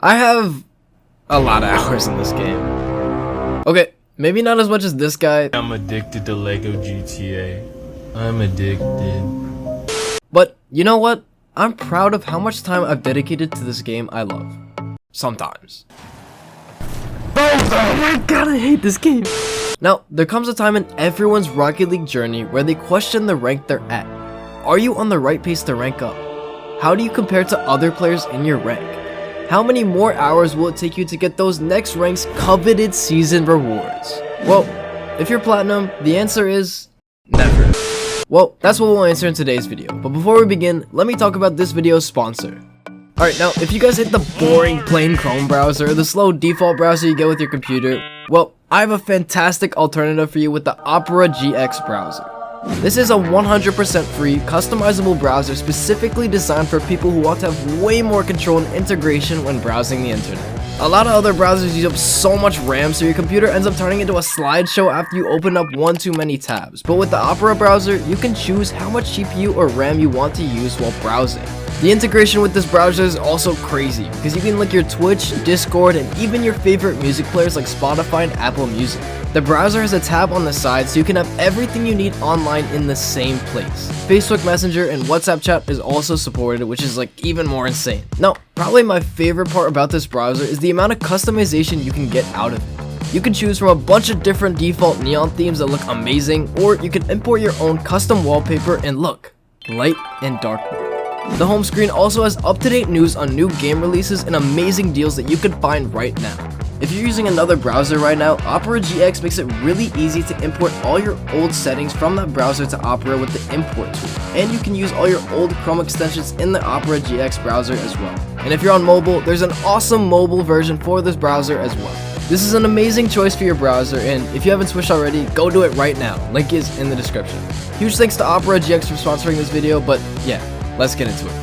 I have a lot of hours in this game. Okay, maybe not as much as this guy. I'm addicted to Lego GTA. I'm addicted. But you know what? I'm proud of how much time I've dedicated to this game I love. Sometimes. Oh my god, I hate this game. Now, there comes a time in everyone's Rocket League journey where they question the rank they're at. Are you on the right pace to rank up? How do you compare to other players in your rank? How many more hours will it take you to get those next rank's coveted season rewards? Well, if you're platinum, the answer is never. Well, that's what we'll answer in today's video, but before we begin, let me talk about this video's sponsor. Alright, now, if you guys hate the boring plain Chrome browser or the slow default browser you get with your computer, well, I have a fantastic alternative for you with the Opera GX browser. This is a 100% free, customizable browser specifically designed for people who want to have way more control and integration when browsing the internet. A lot of other browsers use up so much RAM so your computer ends up turning into a slideshow after you open up one too many tabs, but with the Opera browser, you can choose how much CPU or RAM you want to use while browsing. The integration with this browser is also crazy, because you can link your Twitch, Discord, and even your favorite music players like Spotify and Apple Music. The browser has a tab on the side so you can have everything you need online in the same place. Facebook Messenger and WhatsApp chat is also supported, which is like even more insane. Now, probably my favorite part about this browser is the amount of customization you can get out of it. You can choose from a bunch of different default neon themes that look amazing, or you can import your own custom wallpaper and look, light and dark mode. The home screen also has up-to-date news on new game releases and amazing deals that you can find right now. If you're using another browser right now, Opera GX makes it really easy to import all your old settings from that browser to Opera with the import tool. And you can use all your old Chrome extensions in the Opera GX browser as well. And if you're on mobile, there's an awesome mobile version for this browser as well. This is an amazing choice for your browser, and if you haven't switched already, go do it right now. Link is in the description. Huge thanks to Opera GX for sponsoring this video, but yeah, let's get into it.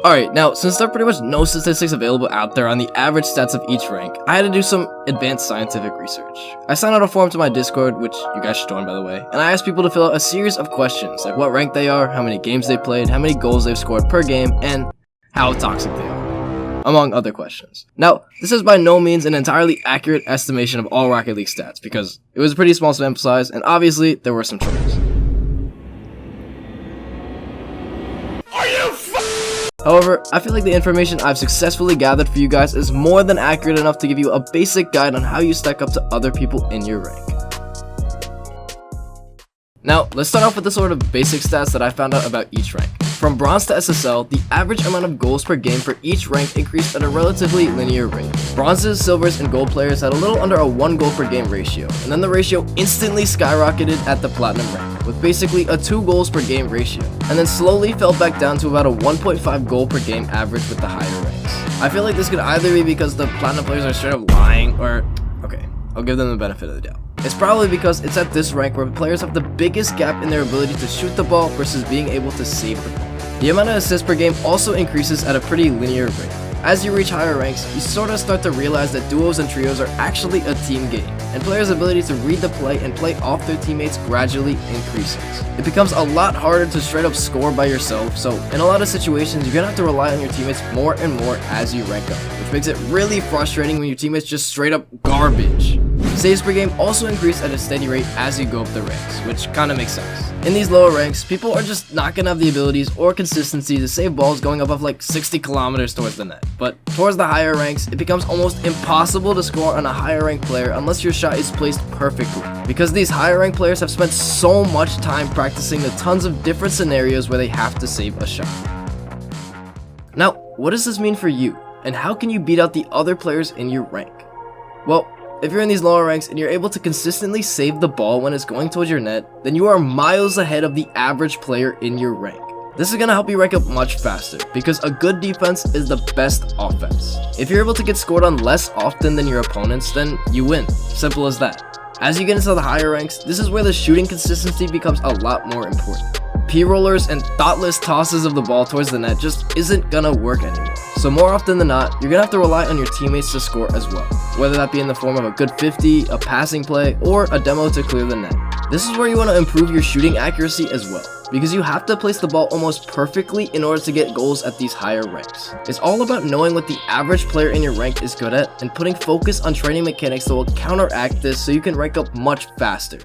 Alright, now, since there are pretty much no statistics available out there on the average stats of each rank, I had to do some advanced scientific research. I signed out a form to my Discord, which you guys should join by the way, and I asked people to fill out a series of questions, like what rank they are, how many games they played, how many goals they've scored per game, and how toxic they are, among other questions. Now, this is by no means an entirely accurate estimation of all Rocket League stats, because it was a pretty small sample size, and obviously, there were some trolls. However, I feel like the information I've successfully gathered for you guys is more than accurate enough to give you a basic guide on how you stack up to other people in your rank. Now, let's start off with the sort of basic stats that I found out about each rank. From Bronze to SSL, the average amount of goals per game for each rank increased at a relatively linear rate. Bronzes, Silvers, and Gold players had a little under a 1 goal per game ratio, and then the ratio instantly skyrocketed at the Platinum rank, with basically a 2 goals per game ratio, and then slowly fell back down to about a 1.5 goal per game average with the higher ranks. I feel like this could either be because the Platinum players are straight up lying, or okay, I'll give them the benefit of the doubt. It's probably because it's at this rank where players have the biggest gap in their ability to shoot the ball versus being able to save the ball. The amount of assists per game also increases at a pretty linear rate. As you reach higher ranks, you sort of start to realize that duos and trios are actually a team game, and players' ability to read the play and play off their teammates gradually increases. It becomes a lot harder to straight up score by yourself, so in a lot of situations, you're gonna have to rely on your teammates more and more as you rank up, which makes it really frustrating when your teammates just straight up garbage. Saves per game also increase at a steady rate as you go up the ranks, which kinda makes sense. In these lower ranks, people are just not gonna have the abilities or consistency to save balls going above like 60 kilometers towards the net. But towards the higher ranks, it becomes almost impossible to score on a higher ranked player unless your shot is placed perfectly, because these higher ranked players have spent so much time practicing the tons of different scenarios where they have to save a shot. Now, what does this mean for you, and how can you beat out the other players in your rank? Well, if you're in these lower ranks and you're able to consistently save the ball when it's going towards your net, then you are miles ahead of the average player in your rank. This is going to help you rank up much faster, because a good defense is the best offense. If you're able to get scored on less often than your opponents, then you win. Simple as that. As you get into the higher ranks, this is where the shooting consistency becomes a lot more important. P-rollers and thoughtless tosses of the ball towards the net just isn't gonna work anymore. So more often than not, you're gonna have to rely on your teammates to score as well, whether that be in the form of a good 50, a passing play, or a demo to clear the net. This is where you want to improve your shooting accuracy as well, because you have to place the ball almost perfectly in order to get goals at these higher ranks. It's all about knowing what the average player in your rank is good at and putting focus on training mechanics that will counteract this so you can rank up much faster.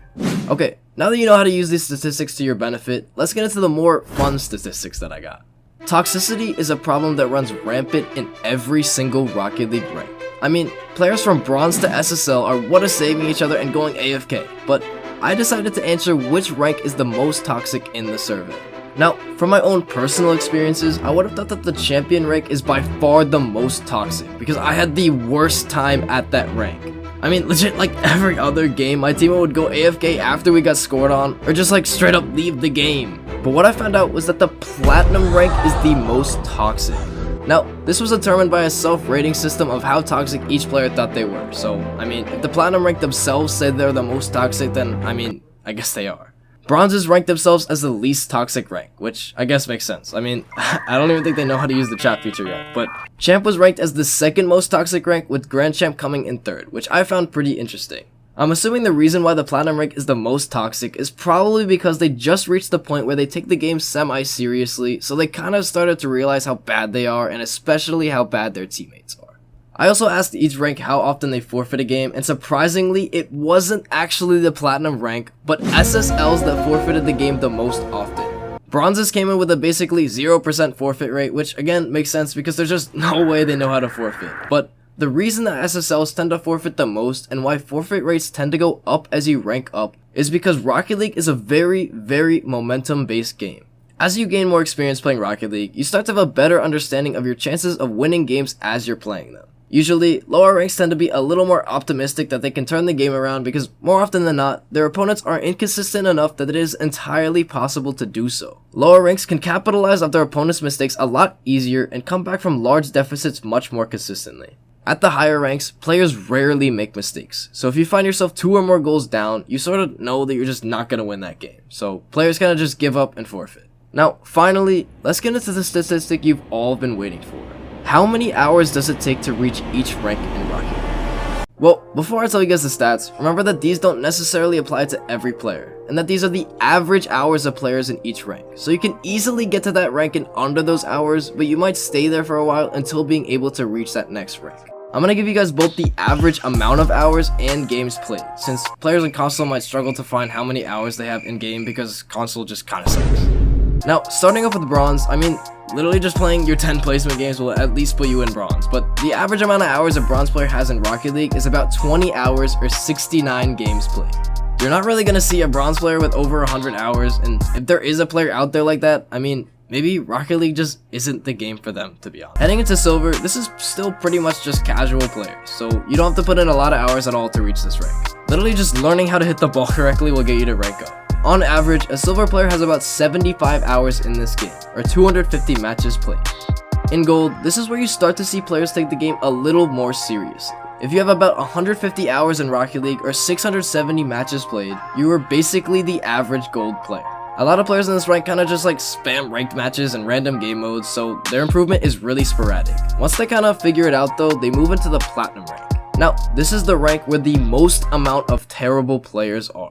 Okay, now that you know how to use these statistics to your benefit, let's get into the more fun statistics that I got. Toxicity is a problem that runs rampant in every single Rocket League rank. I mean, players from Bronze to SSL are what is saving each other and going AFK, but I decided to answer which rank is the most toxic in the survey. Now, from my own personal experiences, I would have thought that the champion rank is by far the most toxic because I had the worst time at that rank. I mean, legit, like every other game, my teammate would go AFK after we got scored on, or just like straight up leave the game. But what I found out was that the Platinum rank is the most toxic. Now, this was determined by a self-rating system of how toxic each player thought they were. So, I mean, if the Platinum rank themselves said they're the most toxic, then, I mean, I guess they are. Bronzes rank themselves as the least toxic rank, which I guess makes sense. I mean, I don't even think they know how to use the chat feature yet. But Champ was ranked as the second most toxic rank, with Grand Champ coming in third, which I found pretty interesting. I'm assuming the reason why the Platinum rank is the most toxic is probably because they just reached the point where they take the game semi-seriously, so they kind of started to realize how bad they are, and especially how bad their teammates are. I also asked each rank how often they forfeit a game, and surprisingly, it wasn't actually the Platinum rank, but SSLs that forfeited the game the most often. Bronzes came in with a basically 0% forfeit rate, which again makes sense because there's just no way they know how to forfeit. But the reason that SSLs tend to forfeit the most and why forfeit rates tend to go up as you rank up is because Rocket League is a very, very momentum-based game. As you gain more experience playing Rocket League, you start to have a better understanding of your chances of winning games as you're playing them. Usually, lower ranks tend to be a little more optimistic that they can turn the game around because more often than not, their opponents are inconsistent enough that it is entirely possible to do so. Lower ranks can capitalize on their opponent's mistakes a lot easier and come back from large deficits much more consistently. At the higher ranks, players rarely make mistakes, so if you find yourself 2 or more goals down, you sort of know that you're just not going to win that game, so players kind of just give up and forfeit. Now, finally, let's get into the statistic you've all been waiting for. How many hours does it take to reach each rank in Rocket League? Well, before I tell you guys the stats, remember that these don't necessarily apply to every player, and that these are the average hours of players in each rank. So you can easily get to that rank in under those hours, but you might stay there for a while until being able to reach that next rank. I'm gonna give you guys both the average amount of hours and games played, since players in console might struggle to find how many hours they have in game because console just kinda sucks. Now, starting off with bronze, I mean, literally just playing your 10 placement games will at least put you in bronze, but the average amount of hours a bronze player has in Rocket League is about 20 hours or 69 games played. You're not really gonna see a bronze player with over 100 hours, and if there is a player out there like that, I mean, maybe Rocket League just isn't the game for them, to be honest. Heading into silver, this is still pretty much just casual players, so you don't have to put in a lot of hours at all to reach this rank. Literally just learning how to hit the ball correctly will get you to rank up. On average, a silver player has about 75 hours in this game, or 250 matches played. In gold, this is where you start to see players take the game a little more seriously. If you have about 150 hours in Rocket League or 670 matches played, you are basically the average gold player. A lot of players in this rank kinda just like spam ranked matches and random game modes, so their improvement is really sporadic. Once they kinda figure it out though, they move into the platinum rank. Now, this is the rank where the most amount of terrible players are.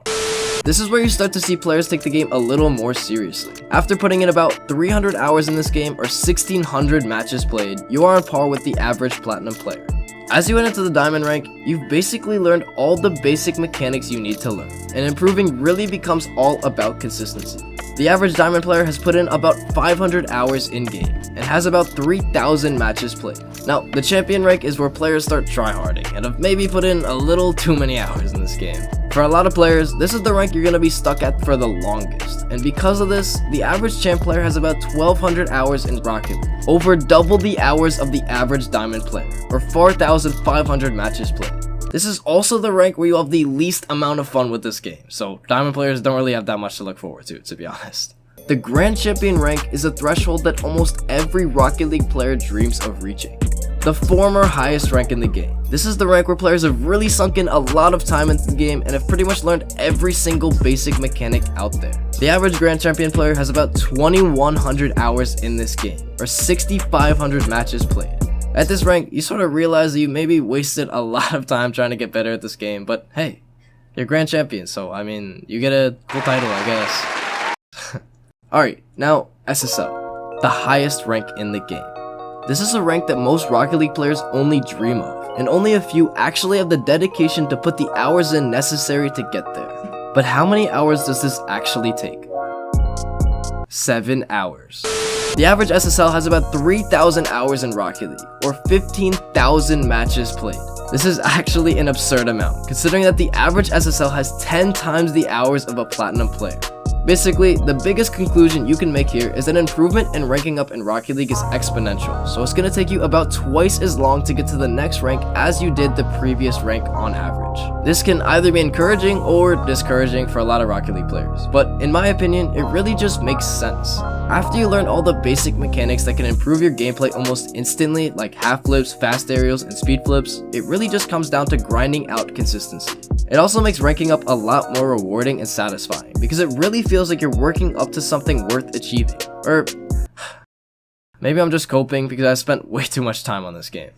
This is where you start to see players take the game a little more seriously. After putting in about 300 hours in this game or 1600 matches played, you are on par with the average platinum player. As you went into the diamond rank, you've basically learned all the basic mechanics you need to learn, and improving really becomes all about consistency. The average diamond player has put in about 500 hours in game, and has about 3,000 matches played. Now, the champion rank is where players start tryharding, and have maybe put in a little too many hours in this game. For a lot of players, this is the rank you're going to be stuck at for the longest, and because of this, the average champ player has about 1,200 hours in Rocket League, over double the hours of the average diamond player, or 4,500 matches played. This is also the rank where you have the least amount of fun with this game, so diamond players don't really have that much to look forward to be honest. The Grand Champion rank is a threshold that almost every Rocket League player dreams of reaching. The former highest rank in the game. This is the rank where players have really sunk in a lot of time into the game and have pretty much learned every single basic mechanic out there. The average Grand Champion player has about 2,100 hours in this game, or 6,500 matches played. At this rank, you sort of realize that you maybe wasted a lot of time trying to get better at this game, but hey, You're grand champion, so I mean, you get a cool title, I guess. Alright, now SSL, the highest rank in the game. This is a rank that most Rocket League players only dream of, and only a few actually have the dedication to put the hours in necessary to get there. But how many hours does this actually take? 7 hours. The average SSL has about 3,000 hours in Rocket League, or 15,000 matches played. This is actually an absurd amount, considering that the average SSL has 10 times the hours of a Platinum player. Basically, the biggest conclusion you can make here is that improvement in ranking up in Rocket League is exponential, so it's going to take you about twice as long to get to the next rank as you did the previous rank on average. This can either be encouraging or discouraging for a lot of Rocket League players, but in my opinion, it really just makes sense. After you learn all the basic mechanics that can improve your gameplay almost instantly, like half flips, fast aerials, and speed flips, it really just comes down to grinding out consistency. It also makes ranking up a lot more rewarding and satisfying, because it really feels like you're working up to something worth achieving. Or maybe I'm just coping because I spent way too much time on this game.